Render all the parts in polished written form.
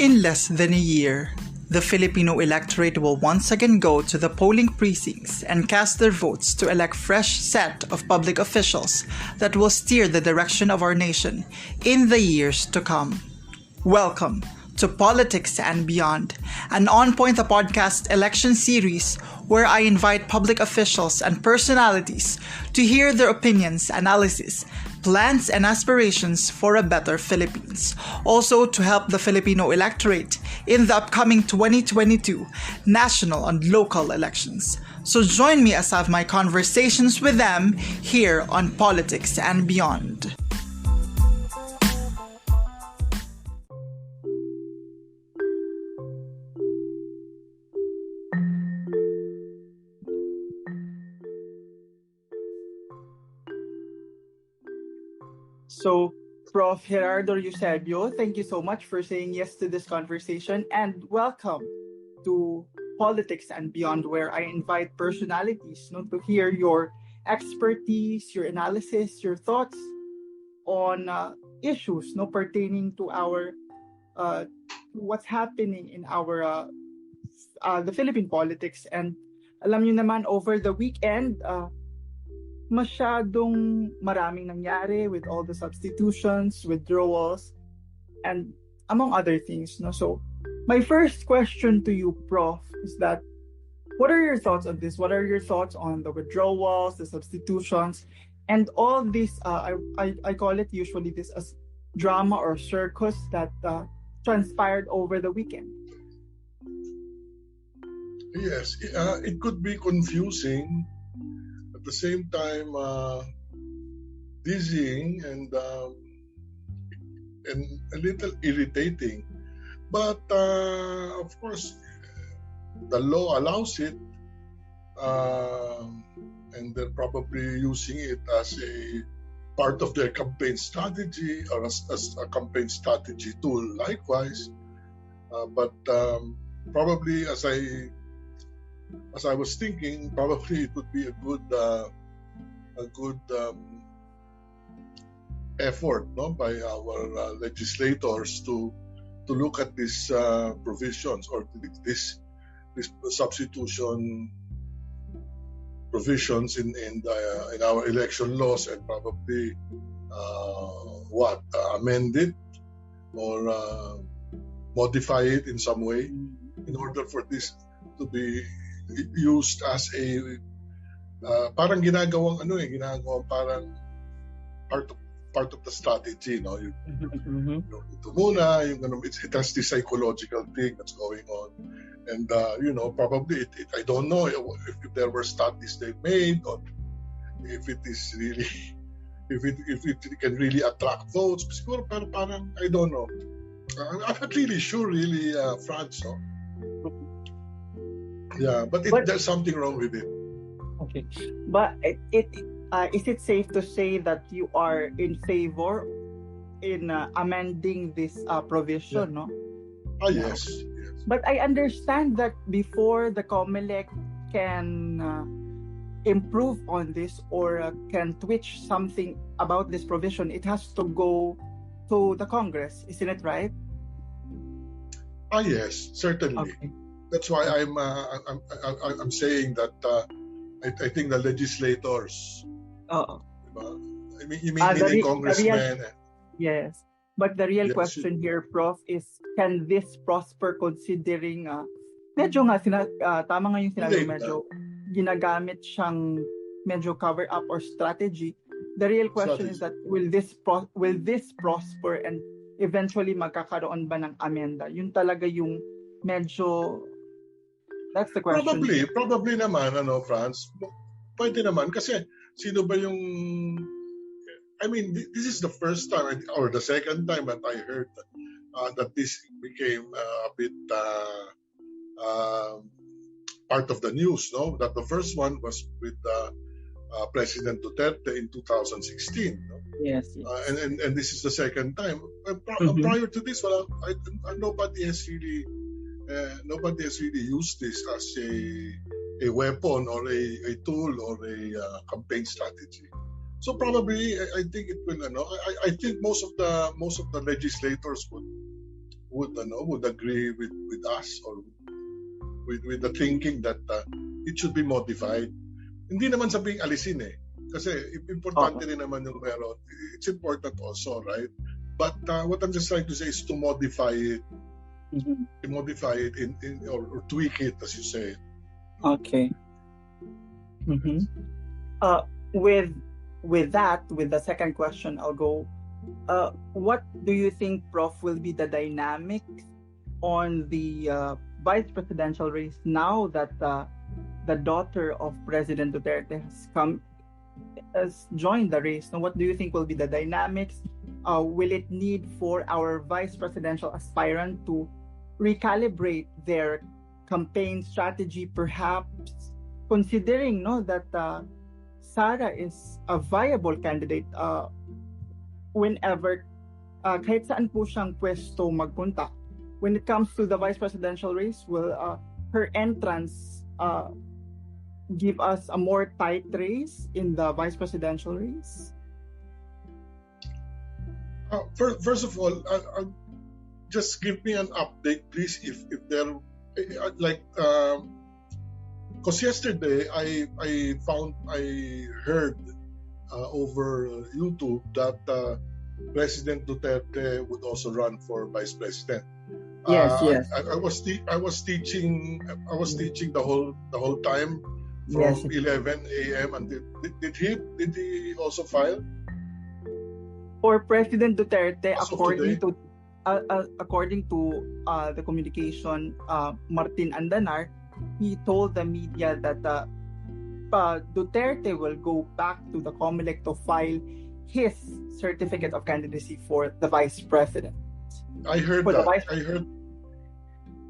In less than a year, the Filipino electorate will once again go to the polling precincts and cast their votes to elect a fresh set of public officials that will steer the direction of our nation in the years to come. Welcome to Politics and Beyond, an On Point the Podcast election series where I invite public officials and personalities to hear their opinions, analysis, plans, and aspirations for a better Philippines. Also to help the Filipino electorate in the upcoming 2022 national and local elections. So join me as I have my conversations with them here on Politics and Beyond. So, Prof Gerardo Eusebio, thank you so much for saying yes to this conversation and welcome to Politics and Beyond, where I invite personalities to hear your expertise, your analysis, your thoughts on issues pertaining to our what's happening in our the Philippine politics. And alam niyo naman, over the weekend, masyadong maraming nangyari with all the substitutions, withdrawals, and among other things. So, my first question to you, Prof, is that what are your thoughts on this? What are your thoughts on the withdrawals, the substitutions, and all this? I call it usually this as drama or circus that transpired over the weekend. Yes, it could be confusing. At the same time, dizzying and a little irritating. But of course, the law allows it, and they're probably using it as a part of their campaign strategy or as a campaign strategy tool. Likewise, but probably as I was thinking, probably it would be a good effort by our legislators to look at these provisions or this substitution provisions in our election laws and probably amend it or modify it in some way in order for this to be used as a parang ginagawang parang part of the strategy, ito muna, it has this psychological thing that's going on, and probably I don't know if there were studies they made or if it is really if it can really attract votes. Siguro parang I don't know. I'm not really sure, Franz. Yeah, but there's something wrong with it. Okay, but is it safe to say that you are in favor in amending this provision? Yeah. No. Yes. But I understand that before the COMELEC can improve on this or can twitch something about this provision, it has to go to the Congress, isn't it right? Yes, certainly. Okay. That's why I'm saying that I think the legislators. You mean congressmen? Yes, but the real question here, Prof, is can this prosper considering medyo nga tama nga yung sinabi, medyo ginagamit siyang medyo cover up or strategy. The real question is that will this prosper and eventually magkakaroon ba ng amenda? Yun talaga yung medyo. That's the question. Probably naman, Franz. Pwede naman kasi sino ba yung this is the first time or the second time that I heard that this became a bit part of the news, no? That the first one was with President Duterte in 2016, no? Yes. And this is the second time. Prior to this, nobody has really used this as a weapon or a tool or a campaign strategy. So probably I think it will. I think most of the legislators would agree with us or with the thinking that it should be modified. Hindi naman sabing alisin eh. Kasi importante rin naman yung meron. It's important also, right? But what I'm just trying to say is to modify it. Mm-hmm. To modify it or tweak it, as you say. Okay. Mm-hmm. With the second question, I'll go. What do you think, Prof, will be the dynamics on the vice presidential race now that the daughter of President Duterte has joined the race? Now, what do you think will be the dynamics? Will it need for our vice presidential aspirant to recalibrate their campaign strategy, perhaps considering that Sara is a viable candidate whenever kahit saan po siyang pwesto magpunta. When it comes to the vice presidential race, will her entrance give us a more tight race in the vice presidential race? First of all, just give me an update, please, if there like because yesterday I heard over YouTube that President Duterte would also run for vice president. Yes. I was teaching the whole time from Yes. 11 a.m. until did he also file? For President Duterte, As of according to the communication, Martin Andanar, he told the media that Duterte will go back to the COMELEC to file his certificate of candidacy for the vice president. I heard that.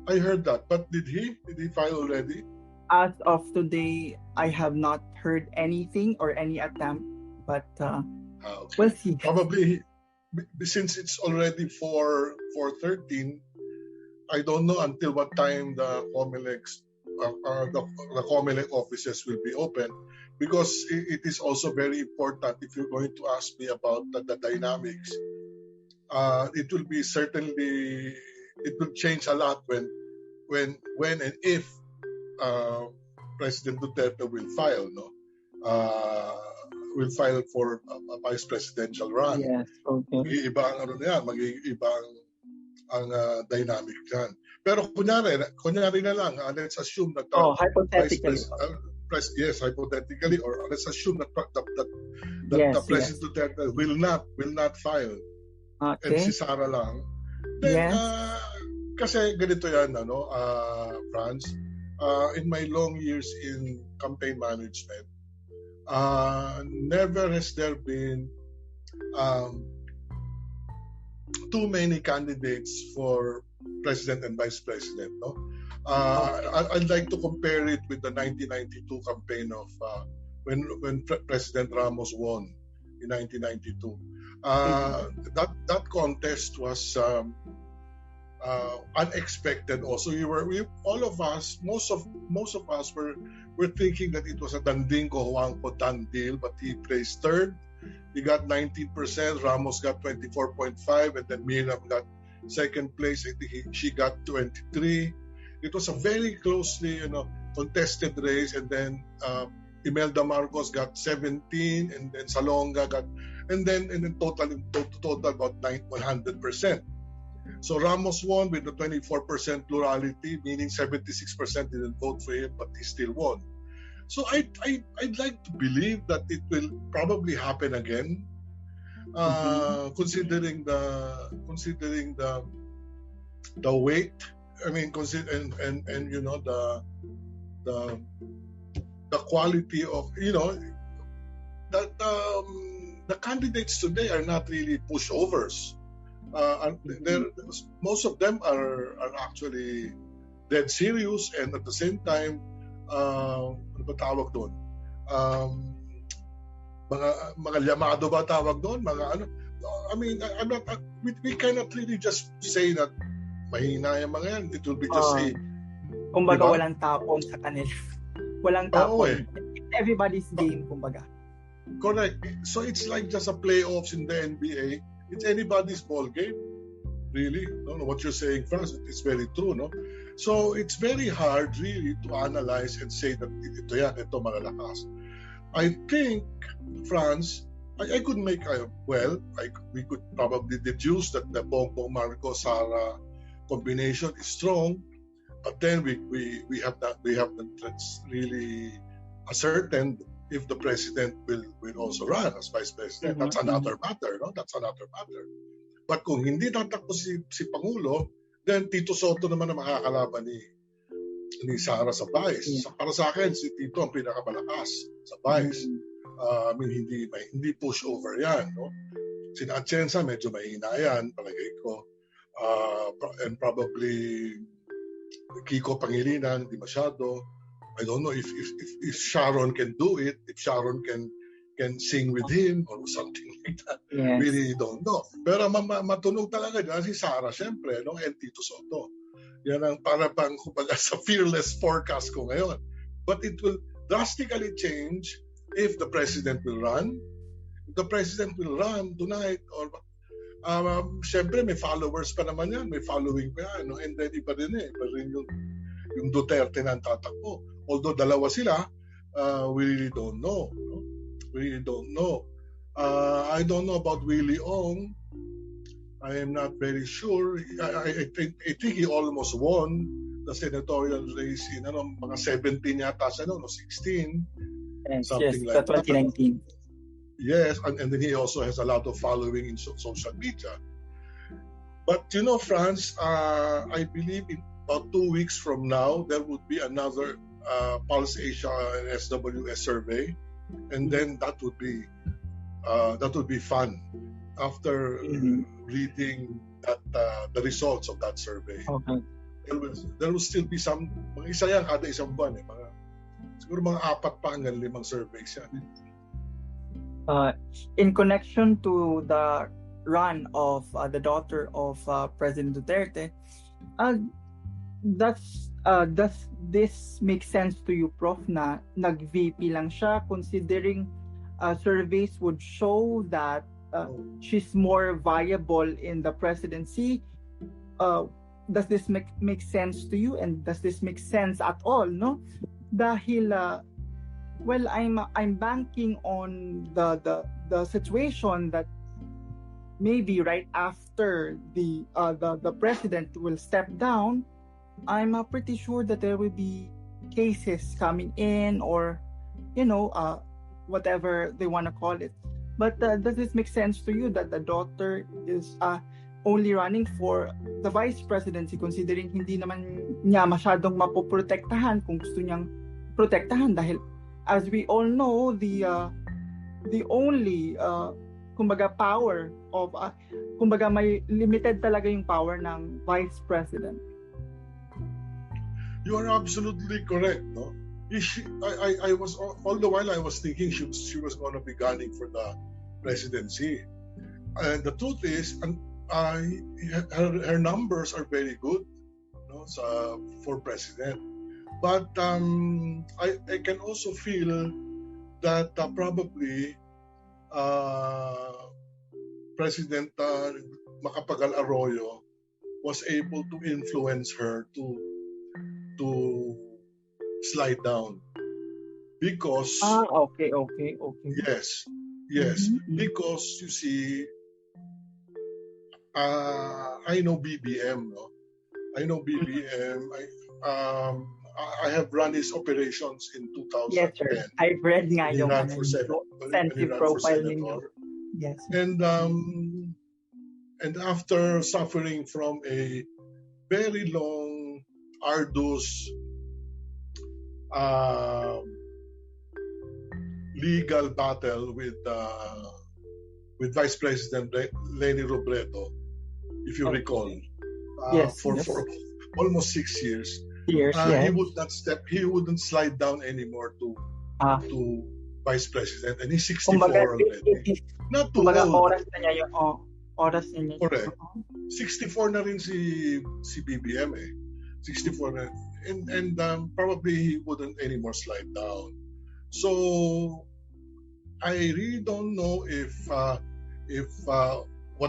I heard that. But did he file already? As of today, I have not heard anything or any attempt, but Okay. we'll see. Probably since it's already 4:13, I don't know until what time the COMELEC offices will be open, because it is also very important. If you're going to ask me about the dynamics, it will be certainly, it will change a lot when and if President Duterte will file for a vice presidential run. Yes, okay. Mag-iiba ang mag-iiba ang dynamic yan. Pero kunyari na lang, let's assume that hypothetically. Hypothetically, or let's assume that Yes, President Duterte will not file, and Okay. si Sara lang. Then, Yes. kasi ganito yan, Franz, in my long years in campaign management, never has there been too many candidates for president and vice president. I'd like to compare it with the 1992 campaign of when President Ramos won in 1992. That contest was unexpected. Also, all of us, most of us were thinking that it was a Dandingo Huangpo Tan deal, but he placed third. He got 19%, Ramos got 24.5%, and then Miriam got second place. I think she got 23%. It was a very closely, contested race, and then Imelda Marcos got 17%, and then Salonga got, and then total about 100%. So Ramos won with the 24% plurality, meaning 76% didn't vote for him, but he still won. So I'd like to believe that it will probably happen again, considering the weight. I mean, and the quality of that the candidates today are not really pushovers. Most of them are actually dead serious, and at the same time, ano ba tawag doon? Mga llamado ba tawag doon? Mga ano? I mean, we cannot really just say that mahina yung mga yan. It will be just a... Kumbaga, walang tapon sa kanila. Walang tapon. It's everybody's game, kumbaga. Correct. So it's like just a playoffs in the NBA. It's anybody's ball game. Really? No, what you're saying, Franz, it's very true, no? So it's very hard really to analyze and say that ito malalakas. I think, Franz, I could make we could probably deduce that the Bongbong Marcos Sara combination is strong, but then we have not really ascertained if the president will also run as vice president. That's another matter, no? That's another matter. But kung hindi tatakbo si Pangulo, then Tito Soto naman ang makakalaban ni Sara sa vice. So, para sa akin, si Tito ang pinakamalakas sa vice. Hindi push over yan, no? Si Atienza medyo mahina yan, palagay ko. And probably Kiko Pangilinan, hindi masyado. I don't know if Sharon can do it, if Sharon can sing with him or something like that. Yes. Really don't know. Pero matunog talaga dyan si Sara, syempre, no? And Tito Soto. Yan ang para bang kumbaga sa fearless forecast ko ngayon. But it will drastically change if the president will run. If the president will run tonight, or syempre may followers pa naman yan, may following pa yan, no? And then iba rin yung Duterte na tatakbo. Although dalawa sila, we really don't know, no? We really don't know. I don't know about Willie Ong. I am not very sure. I think he almost won the senatorial race in mga 17 yata siya, 16. Yes, something yes, like 2019. That. Yes, and then he also has a lot of following in social media. But Franz, I believe in about 2 weeks from now, there would be another Pulse Asia and SWS survey. And then that would be fun after reading the results of that survey. Okay. There will still be some mga isa yan kada isang buwan siguro mga 4 pa hanggang 5 surveys yan. In connection to the run of the daughter of President Duterte, does this make sense to you, Prof, na nag-VP lang siya, considering surveys would show that she's more viable in the presidency? Does this make sense to you, and does this make sense at all, no? Dahil I'm banking on the situation that maybe right after the president will step down, I'm pretty sure that there will be cases coming in, or whatever they want to call it. But does this make sense to you that the daughter is only running for the vice presidency, considering hindi naman niya masyadong mapoprotektahan kung gusto niyang protektahan? Dahil as we all know, the only kumbaga power of kumbaga may limited talaga yung power ng vice president. You are absolutely correct, no? I was all the while I was thinking she was going to be gunning for the presidency, and the truth is, her numbers are very good, for president. But I can also feel that probably President Macapagal Arroyo was able to influence her to slide down, because okay. yes, because you see, I know BBM, no? I know BBM. I have run his operations in 2010. Yes, sir. I've read nga yung extensive profile ninyo. Yes. And after suffering from a very long, arduous legal battle with Vice President Leni Robredo, if you recall, for almost 6 years. Yes. He wouldn't slide down anymore to Vice President, and he's 64 already. Not too old. Oras na niya yung oras niya. Correct. 64 na rin si BBM 64 na. And probably he wouldn't anymore slide down. So I really don't know if what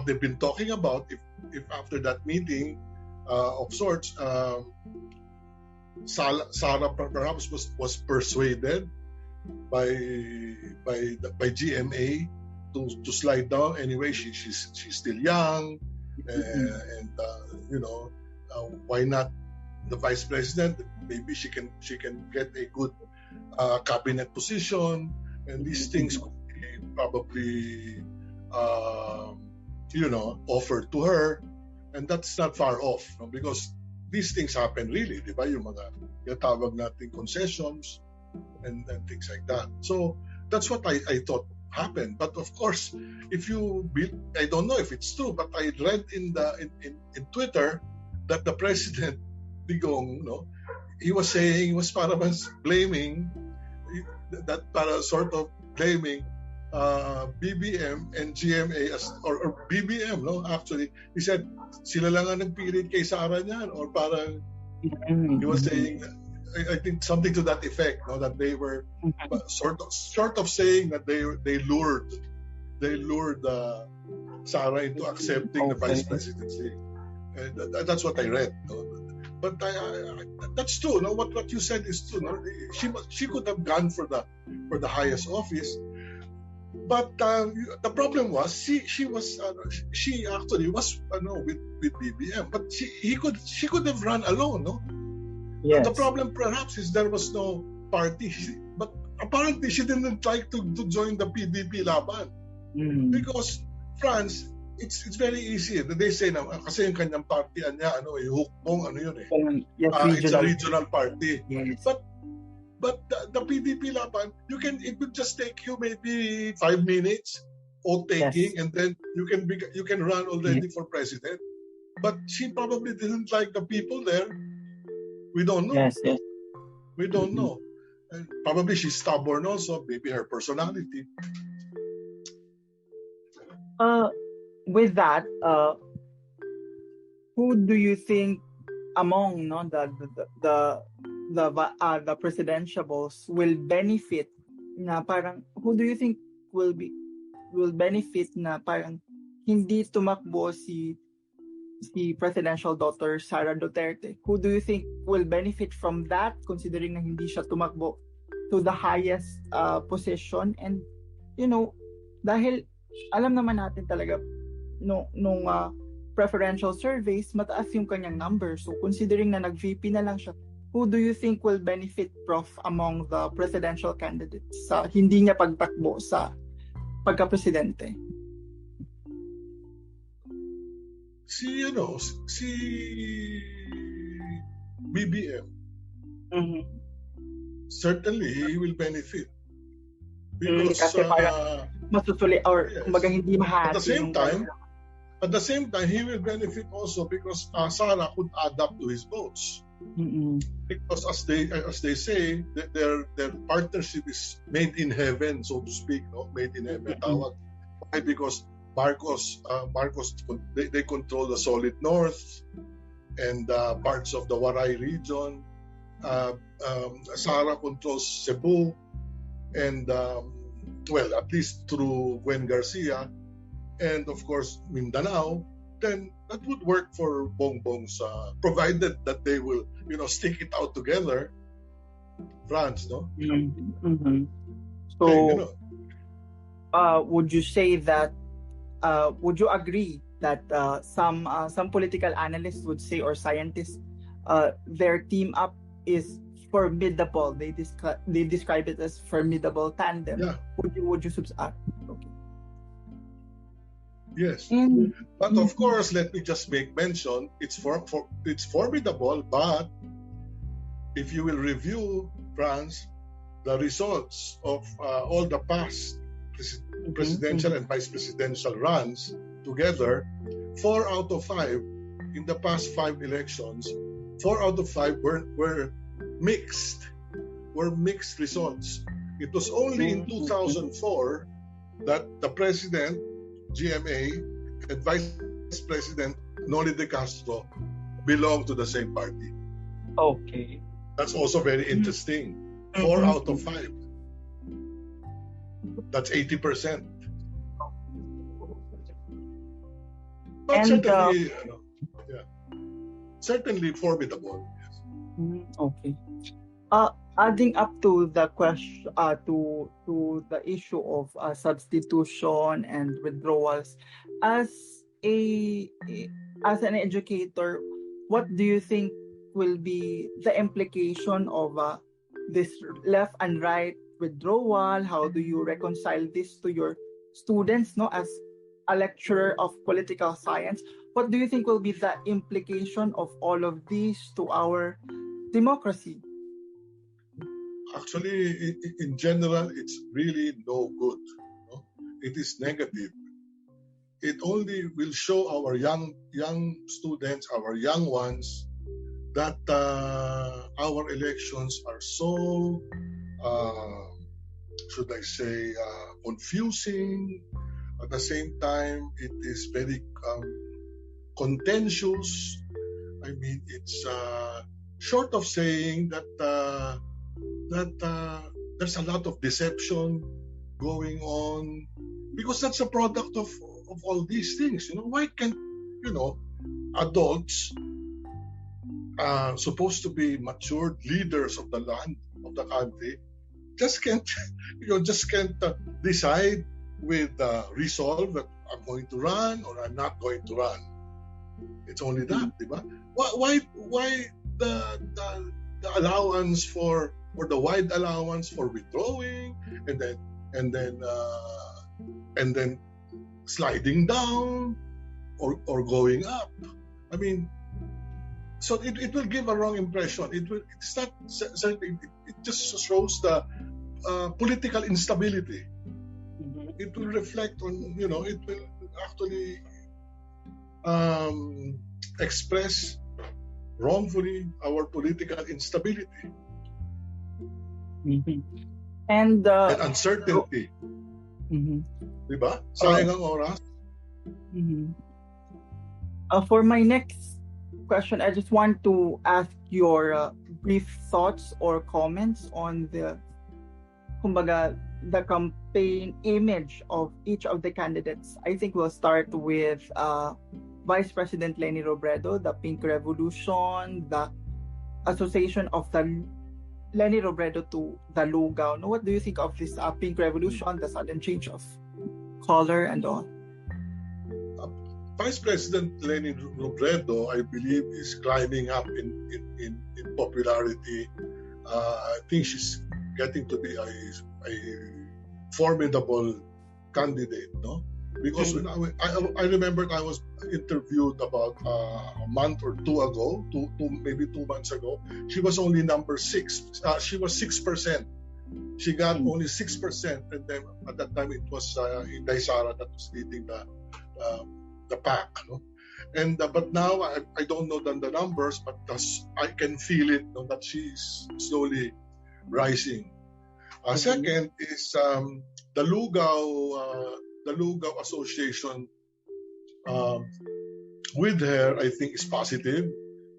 they've been talking about, if if after that meeting of sorts, Sarah perhaps was persuaded by GMA to slide down. Anyway, she's still young, and why not the vice president? Maybe she can get a good cabinet position, and these things could be probably offered to her, and that's not far off, no? Because these things happen really, di ba? Yung mga tawag nating concessions and things like that. So that's what I thought happened. But of course, I don't know if it's true, but I read in Twitter that the president, Digong, he was blaming BBM and GMA or BBM, actually. He said, sila lang ang nagpilit kay Sara niyan, or parang he was saying, I think something to that effect, that they were sort of saying that they lured Sara into accepting the vice presidency. And that's what I read. But that's true. No, what you said is true. No? She could have gone for the highest office, but the problem was she actually was with BBM, but she could have run alone. No, yes. The problem perhaps is there was no party, but apparently she didn't like to join the PDP laban because France. It's very easy. They say na kasi yung kanyang party niya hukbong yun eh. It's a regional party. Yes. But the PDP laban, it will just take you maybe 5 minutes vote taking, and then you can run already for president. But she probably didn't like the people there. We don't know. Yes. We don't know. And probably she's stubborn also, maybe her personality. With that, who do you think among the presidentiables will benefit na parang who do you think will benefit na parang hindi tumakbo si presidential daughter Sara Duterte? Who do you think will benefit from that, considering na hindi siya tumakbo to the highest position? And dahil alam naman natin talaga nung preferential surveys, mataas yung kanyang number. So considering na nag-VP na lang siya, who do you think will benefit, Prof, among the presidential candidates sa hindi niya pagtakbo sa pagka-presidente? Si BBM. Certainly he will benefit. Because kasi parang masusuli or kumbaga hindi mahati. At the same time, he will benefit also because Sara could add up to his votes. Because as they say, their partnership is made in heaven, so to speak, made in heaven. Tawag. Why? Because Marcos, they control the solid north and parts of the Waray region. Sara controls Cebu, and at least through Gwen Garcia, and of course Mindanao. Then that would work for Bongbong's, provided that they will, stick it out together. France, no? So, would you say that? Would you agree that some political analysts would say, or scientists, their team up is formidable? They describe it as formidable tandem. Yeah. Would you subscribe? Okay. Yes, but of course, let me just make mention, it's formidable, but if you will review, France, the results of all the past presidential and vice presidential runs together, 4 out of 5 in the past 5 elections, 4 out of 5 were mixed results. It was only in 2004 that the president, GMA, and Vice President Noli de Castro belong to the same party. Okay. That's also very interesting. 4 out of 5. That's 80%. But And certainly, yeah, certainly formidable. Yes. okay. Adding up to the question, to the issue of substitution and withdrawals, as as an educator, what do you think will be the implication of this left and right withdrawal? How do you reconcile this to your students? No, as a lecturer of political science, what do you think will be the implication of all of these to our democracy? Actually, in general, it's really no good. No? It is negative. It only will show our young students, our young ones, that our elections are so, uh, should I say, confusing. At the same time, it is very contentious. I mean, it's short of saying that there's a lot of deception going on, because that's a product of all these things. Why can't adults supposed to be matured leaders of the land, of the country, just can't decide with resolve that I'm going to run or I'm not going to run. It's only that, diba? Why the allowance for, or the wide allowance for withdrawing, and then sliding down or going up? I mean, so it will give a wrong impression. It's not certainly. It just shows the political instability. It will reflect on, it will actually express wrongfully our political instability and uncertainty. Diba? Sayang ang oras. For my next question, I just want to ask your brief thoughts or comments on the campaign image of each of the candidates. I think we'll start with Vice President Leni Robredo, the Pink Revolution, the association of the Leni Robredo to the Lugaw. Now, what do you think of this Pink Revolution, the sudden change of color and all? Vice President Leni Robredo, I believe, is climbing up in popularity. I think she's getting to be a formidable candidate, no? Because when I remembered I was interviewed about a month or two ago, maybe 2 months ago. She was only number 6. She was 6%. She got only 6%, and then at that time it was Inday Sara that was leading the pack, no? And but now I don't know the numbers, but I can feel it, that she's slowly rising. Second is the Lugaw Association with her, I think, is positive,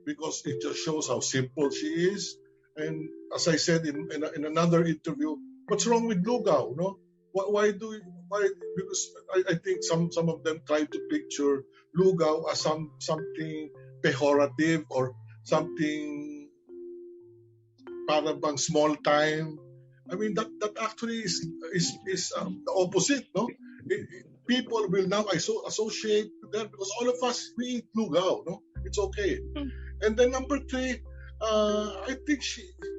because it just shows how simple she is. And as I said in another interview, what's wrong with Lugaw? No, why? Because I think some of them try to picture Lugaw as something pejorative or something para bang small time. I mean, that actually is the opposite, no? People will now associate them, because all of us, we eat lugaw, no? It's okay. And then number 3, I think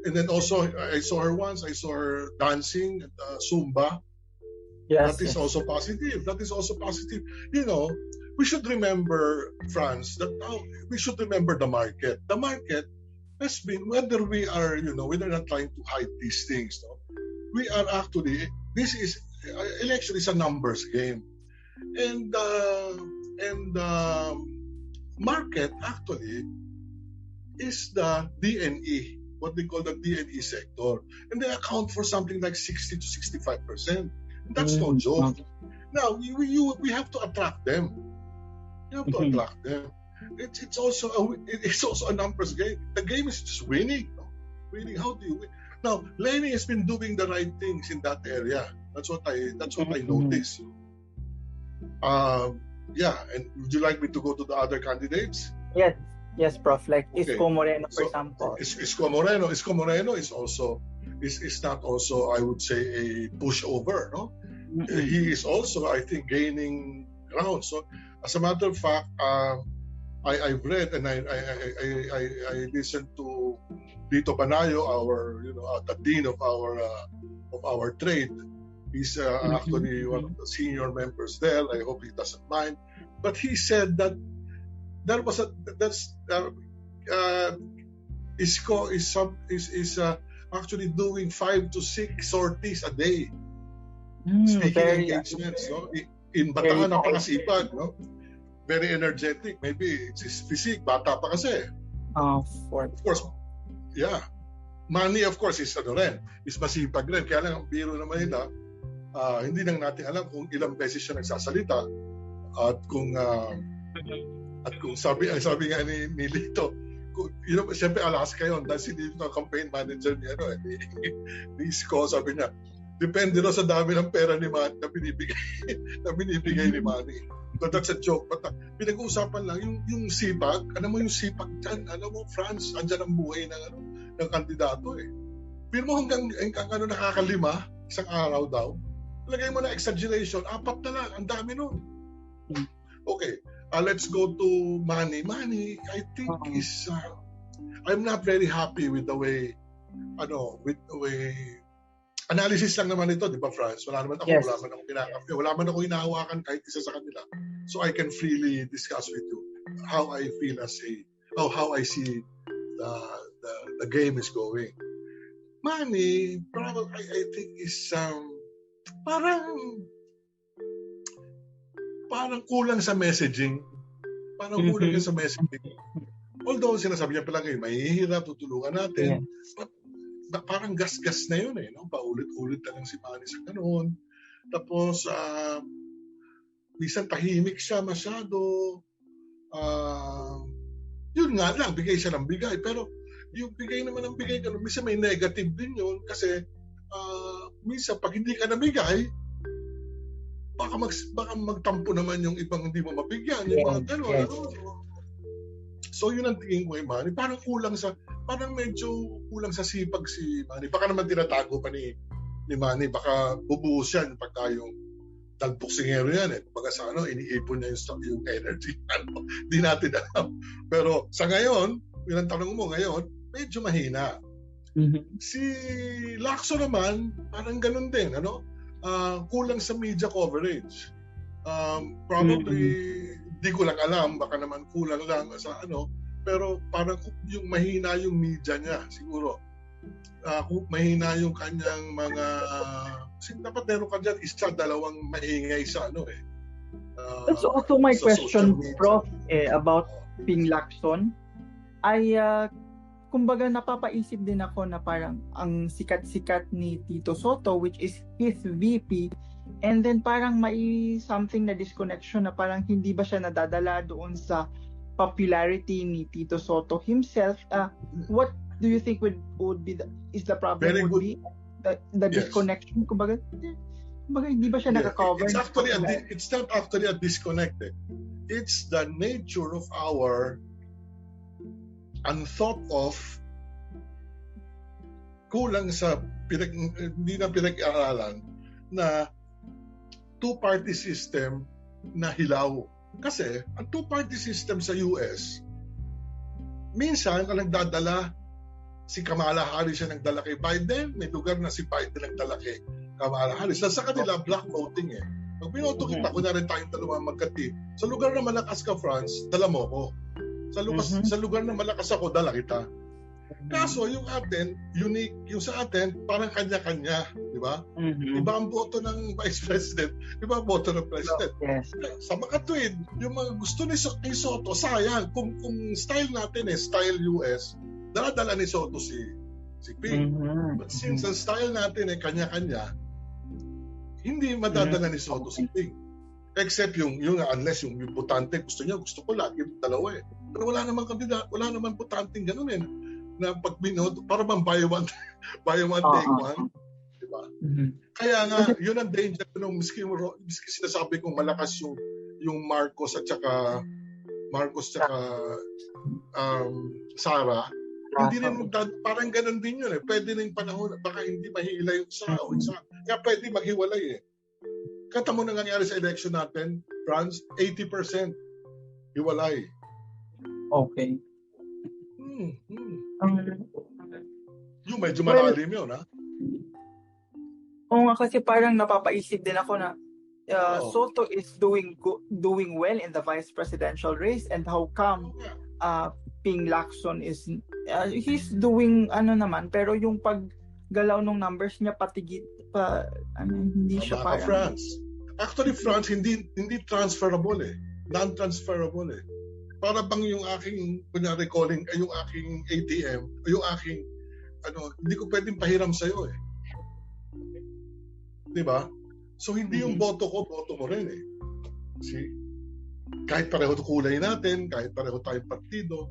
and then also I saw her once. I saw her dancing at Zumba. Yes, that is also positive. That is also positive. We should remember, France, that we should remember the market. The market has been, whether we are, we're not trying to hide these things, no? We are actually, election is a numbers game. And market actually is the DNE, what they call the DNE sector. And they account for something like 60 to 65%. That's no joke. Now, we have to attract them. You have to attract them. It's also a numbers game. The game is just winning. No? Winning. How do you win? Now, Leni has been doing the right things in that area. That's what I noticed. Yeah, and would you like me to go to the other candidates? Yes, Prof. Like Okay. Isko Moreno, for So, example. Isko Moreno is also is not also, I would say, a pushover, no? He is also, I think, gaining ground. So, as a matter of fact, I've read and I listened to Lito Panayo, the dean of our trade. He's actually one of the senior members there. I hope he doesn't mind. But he said that Isko is actually doing 5 to 6 sorties a day. Speaking engagements, no? In Bataan, napakasipag, no? Very energetic. Maybe it's his physique, bata pa kasi. Of course, yeah. Manny, of course, is masipag rin. Kaya lang, ang biro naman nila, hindi lang natin alam kung ilang beses siya nagsasalita at kung sabi nga ni Lito, siyempre Alaska yun dahil si Lito campaign manager ni Isko, sabi niya, depende daw sa dami ng pera ni Manny na binibigay ni Manny. But that's a joke. But pinag-uusapan lang yung sipag. Ano mo yung sipag dyan? Ano mo, France, andyan ang buhay ng kandidato eh. Pero mo hanggang nakakalima, isang araw daw, lagay mo na exaggeration, 4 na lang, ang dami nun. Okay, let's go to Manny. Manny, I think is, I'm not very happy with the way, analysis lang naman ito, di ba, Franz? Wala naman ako hinahawakan kahit isa sa kanila. So I can freely discuss with you how I feel how I see the game is going. Manny, probably I think is parang kulang sa messaging. Although sinasabi niya palang mahihirap, tutulungan natin. Yeah. Parang gas-gas na yun no? Paulit-ulit na lang si Manny sa ganun. Tapos, minsan tahimik siya masyado. Yun nga lang, bigay siya ng bigay. Pero yung bigay naman ng bigay, minsan may negative din yun kasi minsan pag hindi ka nabigay, baka magtampo naman yung ibang hindi mo mabigyan. Yung mga ganun. Yes. So yun ang tingin ko kay Manny. Parang medyo kulang sa sipag si Manny. Baka naman tinatago pa ni Manny. Baka bubuhos yan pagka yung talboksingero yan. Pagka sa iniipon niya yung energy. Di natin alam. Pero sa ngayon, yun ang tanong mo ngayon, medyo mahina. Si Lacson naman, parang ganun din. Kulang sa media coverage. Probably, di ko lang alam, baka naman kulang lang sa pero parang yung mahina yung media niya, siguro. Mahina yung kanyang mga, dapat meron ka dyan, 1-2 maingay sa That's also my question, Prof, about Ping Lacson. Kumbaga napapaisip din ako na parang ang sikat-sikat ni Tito Soto, which is his VP, and then parang may something na disconnection na parang hindi ba siya nadadala doon sa popularity ni Tito Soto himself. What do you think would be the problem? Very would good. Be the disconnection? Kumbaga hindi ba siya naka-cover? It's not actually a disconnect. It's the nature of our unthought of, kulang sa hindi na pinag-aralan na two-party system na hilaw. Kasi ang two-party system sa US, minsan ang nagdadala si Kamala Harris siya nagdala kay Biden, may lugar na si Biden nagdala kay Kamala Harris. Sa kanila, black voting Pag binoto kita, kunwari tayong dalawa magka-team, sa lugar na malakas ka, France, dala mo ko. Sa lugar na malakas ako, dala kita. Kaso yung atin, unique, yung sa atin, parang kanya-kanya, di ba? Iba ang boto ng Vice President, iba ang boto ng President. Yes. Sa mga tweet, yung mga gusto ni Soto, sayang, kung style natin style US, dala-dala ni Soto si Ping. But since ang style natin kanya-kanya, hindi madadala ni Soto si Ping. Except yung unless yung botante gusto ko lahat yung dalawa Pero wala namang kandidato, wala namang botanteng ganun na pag binoto, para bang buy one take one, di ba? Kaya nga, yun ang danger nung miski sinasabi kong malakas yung yung Marcos tsaka Sara, hindi rin parang ganun din yun eh. Pwede rin panahon, baka hindi mahila yung isa o isa. Kaya pwede maghiwalay eh. Kata mo na nangyari sa election natin, France, 80% hiwalay. Okay. Yung medyo malalim yun, ha? Oo nga, kasi parang napapaisip din ako na Soto is doing well in the vice presidential race, and how come Ping Lacson is he's doing naman, pero yung paggalaw ng numbers niya hindi siya parang France. Actually, France hindi transferable eh. Non-transferable eh. Para bang yung aking recalling, yung aking ATM, yung aking hindi ko pwedeng pahiram sa'yo eh. Diba? So hindi yung boto ko, boto mo rin eh. See? Kahit pareho kulay natin, kahit pareho tayong partido.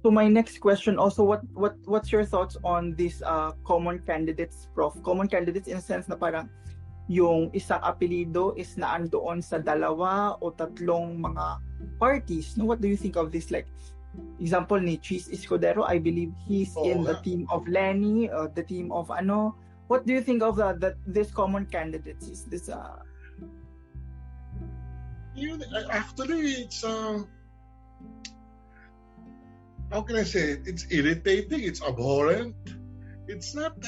To my next question also, what's your thoughts on these common candidates, Prof? Common candidates in a sense na parang yung isang apelido is naandoon sa dalawa o tatlong mga parties. No, what do you think of this? Like, example ni Cheese Escudero, I believe he's in the team of Lenny, the team of What do you think of this common candidates? Is this actually it's how can I say it? It's irritating, it's abhorrent. It's not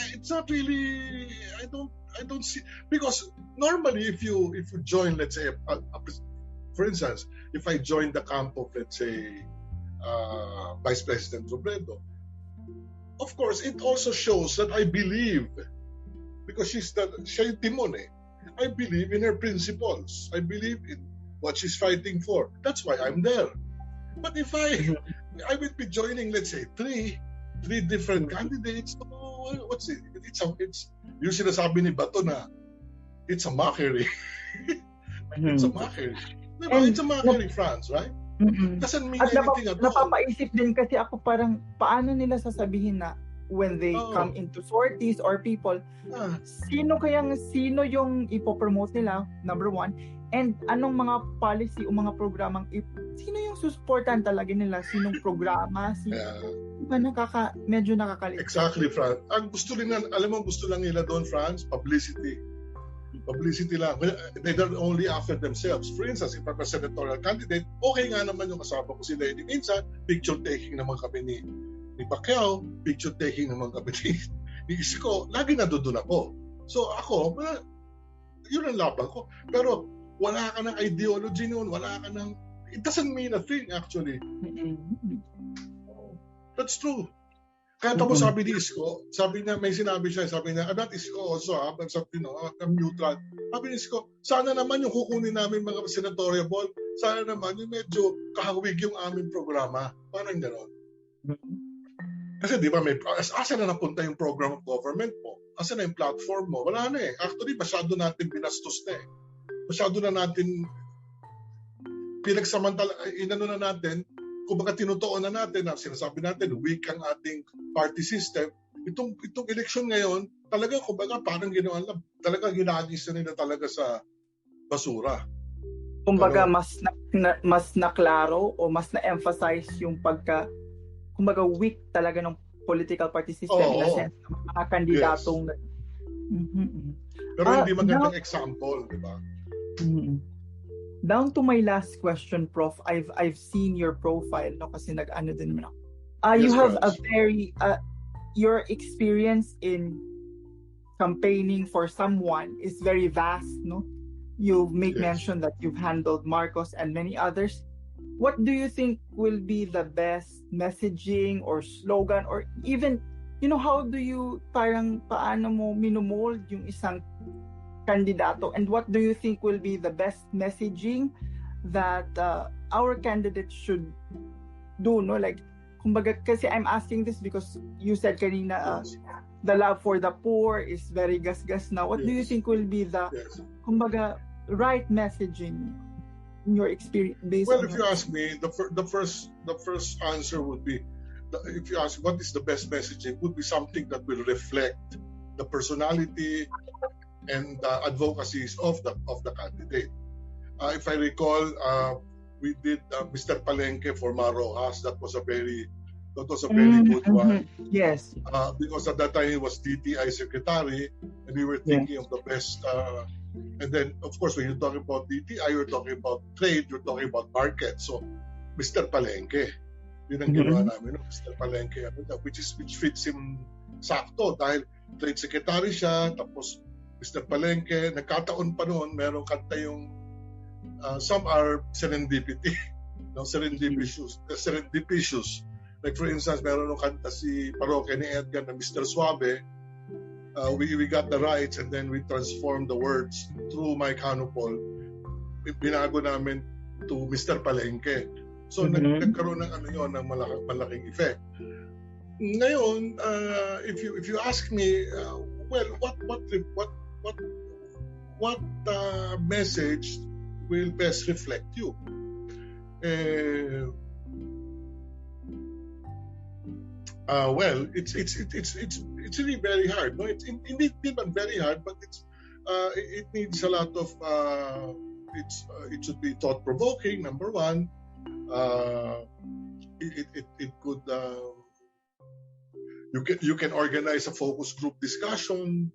really, I don't see, because normally if you join, let's say for instance, if I join the camp of, let's say, Vice President Robredo, of course it also shows that I believe, because siya yung timon eh. I believe in her principles. I believe in what she's fighting for. That's why I'm there. But if I will be joining, let's say, three different candidates, what's it? It's yung sinasabi ni Bato na it's a mockery. It's a mockery. Diba? It's a mockery, France, right? Doesn't mean anything at all. Napapaisip din kasi ako parang paano nila sasabihin na when they come into sorties or people, sino yung ipopromote nila, number one, and anong mga policy o mga programang sino yung susuportahan talaga nila, sinong programa, medyo nakakalito. Exactly, Fran. Ang gusto lang nila doon, France, publicity lang. They don't only after themselves. For instance, if I'm a senatorial candidate, okay nga naman yung kasama ko si Lenny. Minsan, picture taking naman kami ni Pacquiao, picture taking naman kami ni Isko. Lagi nadudun ako. So ako, yun ang laban ko. Pero wala ka ng ideology noon, it doesn't mean a thing actually. That's true. Kaya tapos sabi ni Isko, may sinabi siya, that Isko also, I'm neutral. Sabi ni Isko, sana naman yung kukunin namin mga senatorial ball, sana naman yung medyo kahawig yung aming programa. Parang gano'n. Kasi di ba, asa na napunta yung program of government mo? Asa na yung platform mo? Wala na eh. Actually, masyado natin binastos na eh. Masyado na natin inano na natin, kumbaga tinutuon na natin, sinasabi natin, weak ang ating party system. Itong eleksyon ngayon, talaga kumbaga parang ginawa lang, talaga ginagis na nila talaga sa basura. Kumbaga mas naklaro o mas na-emphasize yung kumbaga weak talaga ng political party system in a sense ng mga kandidatong Pero hindi magandang example, di ba? Down to my last question, Prof. I've seen your profile, no, kasi nag-ano din mo. You have a very your experience in campaigning for someone is very vast, no? You make mention that you've handled Marcos and many others. What do you think will be the best messaging or slogan, or even, how do you paano mo minomold yung isang kandidato, and what do you think will be the best messaging that our candidates should do, no? Like, kumbaga, kasi I'm asking this because you said kanina the love for the poor is very gas-gas now. What do you think will be the kumbaga right messaging in your experience? If you ask me, the first answer would be, if you ask what is the best messaging, would be something that will reflect the personality, and advocacies of the candidate. If I recall, we did Mr. Palenque for Marojas. That was a very good one. Yes. Because at that time he was DTI secretary, and we were thinking of the best. And then, of course, when you're talking about DTI, you're talking about trade, you're talking about market. So, Mr. Palenque, yun ang ginawa namin, no? Mr. Palenque, which fits him sakto dahil trade secretary siya, tapos Mr. Palenque, nagkataon pa noon, merong kanta yung some are serendipity, no? Serendipitious. Like for instance, meron nung kanta si Parokya ni Edgar na Mr. Suave. We got the rights and then we transformed the words through Mike Hanupol. Binago namin to Mr. Palenque. So nagkaroon ng ng malaking effect. Ngayon, if you ask me, well, what message will best reflect you? Well, it's really very hard. No, it's indeed not very hard, but it needs a lot of. It should be thought provoking. Number one, it could. You can organize a focus group discussion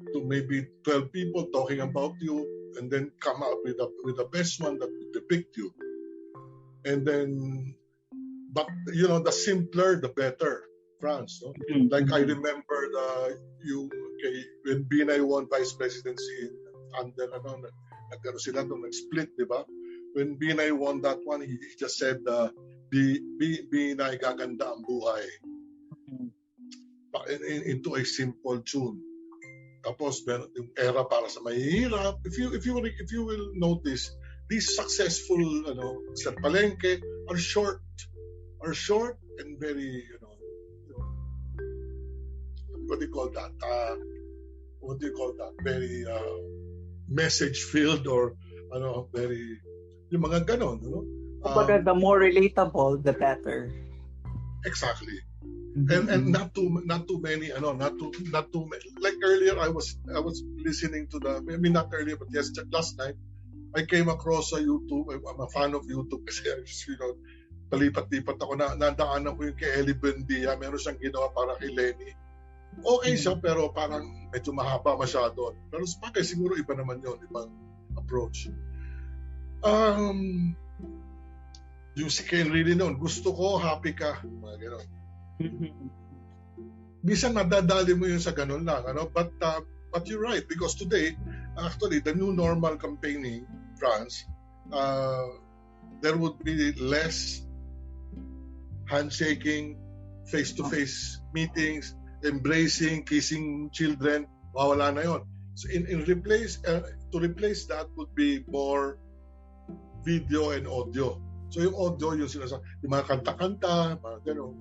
to maybe 12 people talking about you, and then come up with the best one that would depict you, and then. But the simpler, the better, France. No? Like I remember when Binay won vice presidency under nagkaroon sila nag-split, di ba? When Binay won that one, he just said, Binay gaganda ang buhay. Into a simple tune. Tapos yung era para sa mahihirap. If you will notice, these successful Mr. Palenque are short and very, what do you call that? Very message filled or very yung mga ganon, the more relatable, the better. Exactly. And not too many, not too many. Like earlier, I was listening to not earlier, but last night, I came across a YouTube. I'm a fan of YouTube kasi palipat-lipat ako, nadaanan ko yung kay Ellie Buendia, meron siyang ginawa para kay Lenny. Okay siya, pero parang medyo mahaba masyado. Pero sa bagay, siguro iba naman yun, ibang approach. Yung si Ken really noon, gusto ko, happy ka, mga gano'n. Bisan nadadali mo yun sa gano'n lang, but you're right, because today, actually, the new normal campaigning, France, there would be less handshaking, face-to-face meetings, embracing, kissing children, wala na yon. So to replace that would be more video and audio. So yung audio, yung mga kanta-kanta, mga gano'n.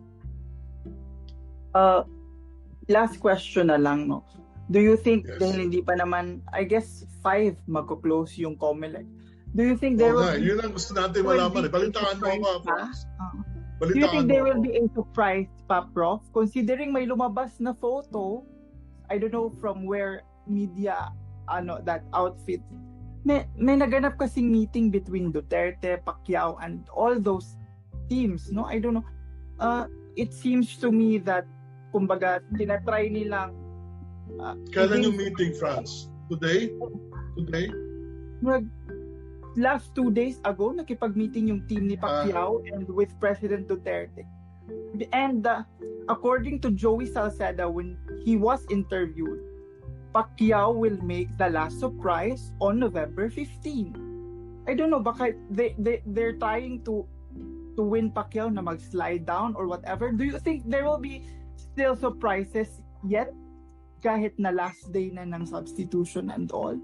Last question na lang, no? Do you think, Yes. dahil hindi pa naman, I guess, 5 magko-close yung COMELEC. Do you think there will be... Yun ang gusto natin malaman. Balitaan mo ako. Do you think there will be a surprise pa, Prof? Considering may lumabas na photo, I don't know from where media, that outfit, may naganap kasing meeting between Duterte, Pacquiao, and all those teams, no? I don't know. It seems to me that, kumbaga, tinatry nilang... Kailan yung meeting, France? Today? Last 2 days ago, nakipag-meeting yung team ni Pacquiao and with President Duterte. And according to Joey Salceda, when he was interviewed, Pacquiao will make the last surprise on November 15. I don't know, baka they're trying to win Pacquiao na mag-slide down or whatever. Do you think there will be still surprises yet? Kahit na last day na ng substitution and all?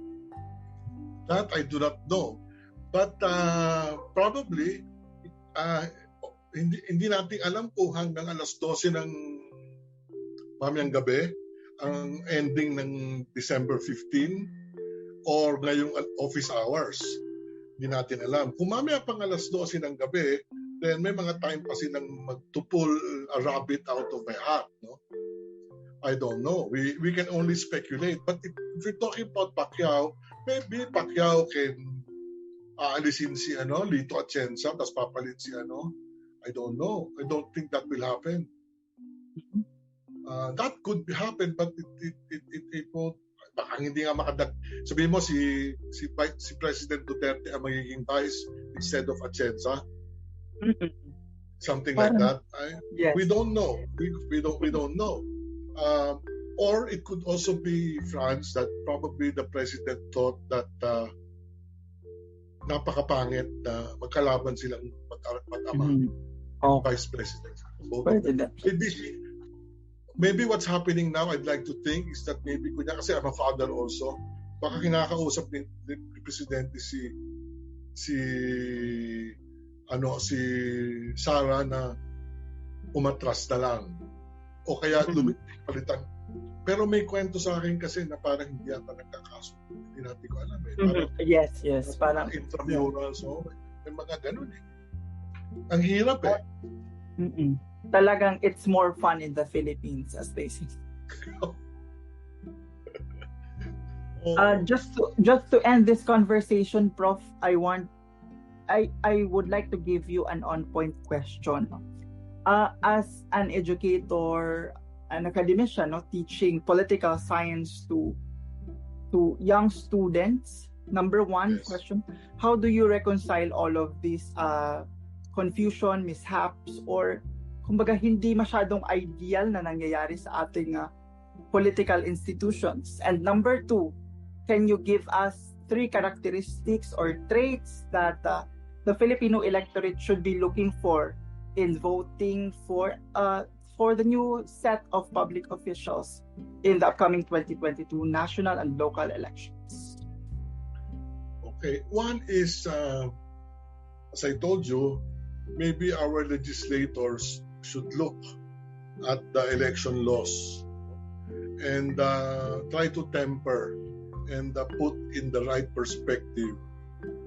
That I do not know. But probably, hindi natin alam kung hanggang alas 12 ng mamayang gabi ang ending ng December 15 or ngayong office hours. Hindi natin alam. Kung mamaya pang alas 12 ng gabi, then may mga time pa silang to pull a rabbit out of my hat. No? I don't know. We can only speculate. But if you're talking about Pacquiao, maybe Pacquiao can aalisin si Lito Atienza, tapos papalit si I don't know. I don't think that will happen. That could happen, but it won't. Baka hindi nga makadag. Sabihin mo si President Duterte ang magiging vice instead of Atienza. Something like that. Yes. We don't know. We don't know. Or it could also be, France, that probably the president thought that napakapangit na magkalaban silang mag-ama. Vice president. Maybe what's happening now, I'd like to think, is that maybe kasi I'm a father also, baka kinakausap ni presidente si Sarah na umatras na lang o kaya palitan. Pero may kwento sa akin kasi na parang hindi yata nagkakaso. Hindi natin ko alam Parang, yes. Parang intramural. So, may mga ganun Ang hirap Talagang it's more fun in the Philippines, as they say. Just to end this conversation, Prof, I would like to give you an on-point question. As an educator, an academician, teaching political science to young students, number one question: how do you reconcile all of these confusion, mishaps, or kumbaga hindi masyadong ideal na nangyayari sa ating political institutions? And number two, can you give us 3 characteristics or traits that the Filipino electorate should be looking for in voting for the new set of public officials in the upcoming 2022 national and local elections? Okay, one is, as I told you, maybe our legislators should look at the election laws and try to temper and put in the right perspective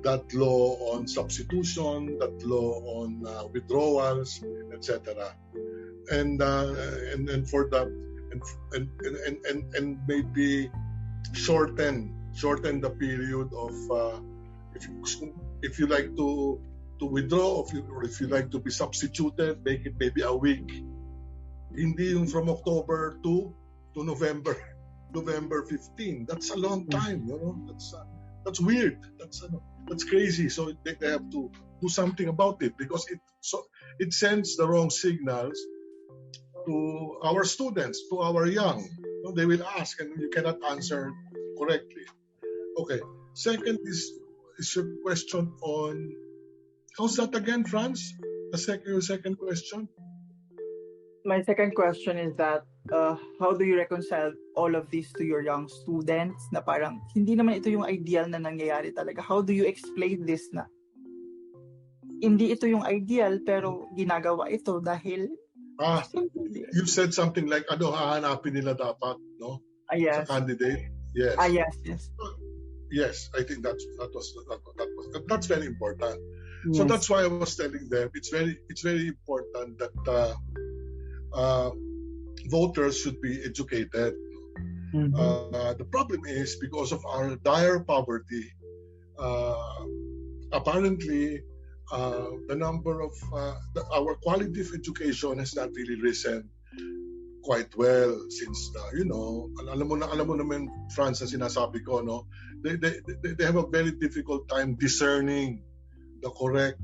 that law on substitution, that law on withdrawals, etc. And for that, and maybe shorten the period of if you like to withdraw, or if you like to be substituted, make it maybe a week. Hindi yung from October to November 15. That's a long time, That's weird. That's crazy. So they have to do something about it, because it sends the wrong signals to our students, to our young. They will ask and you cannot answer correctly. Okay. Second is your question on, how's that again, Franz? Your second question? My second question is that how do you reconcile all of this to your young students na parang hindi naman ito yung ideal na nangyayari talaga? How do you explain this na hindi ito yung ideal pero ginagawa ito dahil you said something like hahanapin nila dapat, no? Yes. Sa candidate. Yes. Yes. Yes, I think that was very important. Yes. So that's why I was telling them it's very important that voters should be educated. The problem is, because of our dire poverty, apparently the number of our quality of education has not really risen quite well since alam mo naman, France, na sinasabi ko, no, they have a very difficult time discerning the correct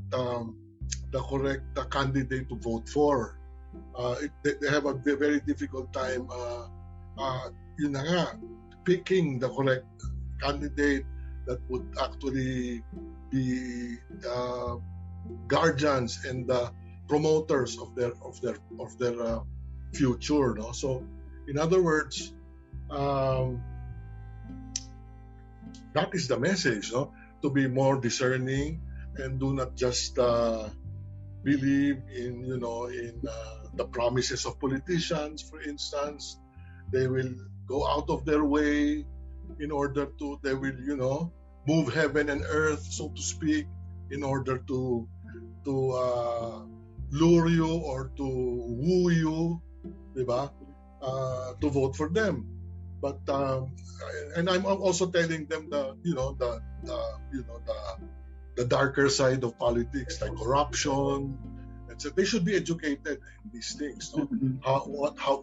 candidate to vote for. They have a very difficult time picking the correct candidate that would actually be guardians and promoters of their future, no? So in other words, that is the message, no? To be more discerning and do not just believe in the promises of politicians. For instance, they will go out of their way in order to, they will move heaven and earth, so to speak, in order to lure you or to woo you, diba? to vote for them. But and I'm also telling them the darker side of politics, like corruption. And so they should be educated in these things. No?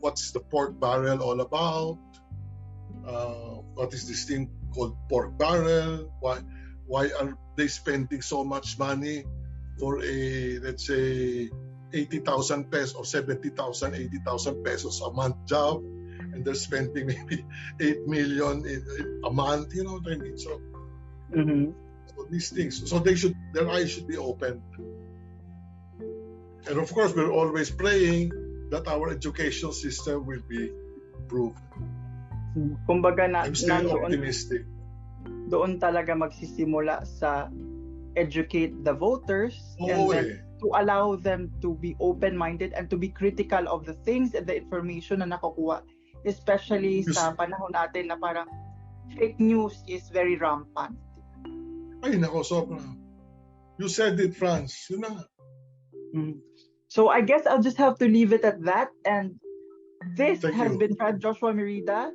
What's the pork barrel all about? What is this thing called pork barrel? Why are they spending so much money for a, let's say, 80,000 pesos or 70,000, 80,000 pesos a month job, and they're spending maybe 8 million a month? You know what I mean? So, so these things, so their eyes should be open. And of course, we're always praying that our educational system will be improved. Kumbaga I'm still optimistic. Doon talaga magsisimula sa educate the voters and then to allow them to be open-minded and to be critical of the things and the information na nakukuha, especially sa panahon natin na parang fake news is very rampant. Ay, nako, sobra. You said it, Franz. Yun na. So I guess I'll just have to leave it at that. And this has been Fred Joshua Merida.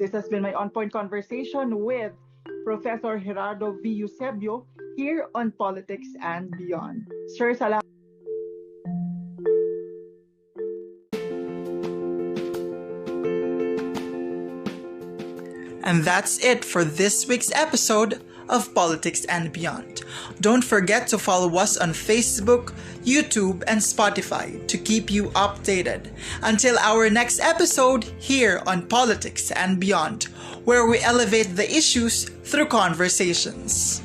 This has been my on-point conversation with Professor Gerardo V. Eusebio here on Politics and Beyond. Sir, salamat. And that's it for this week's episode of Politics and Beyond. Don't forget to follow us on Facebook, YouTube, and Spotify to keep you updated. Until our next episode here on Politics and Beyond, where we elevate the issues through conversations.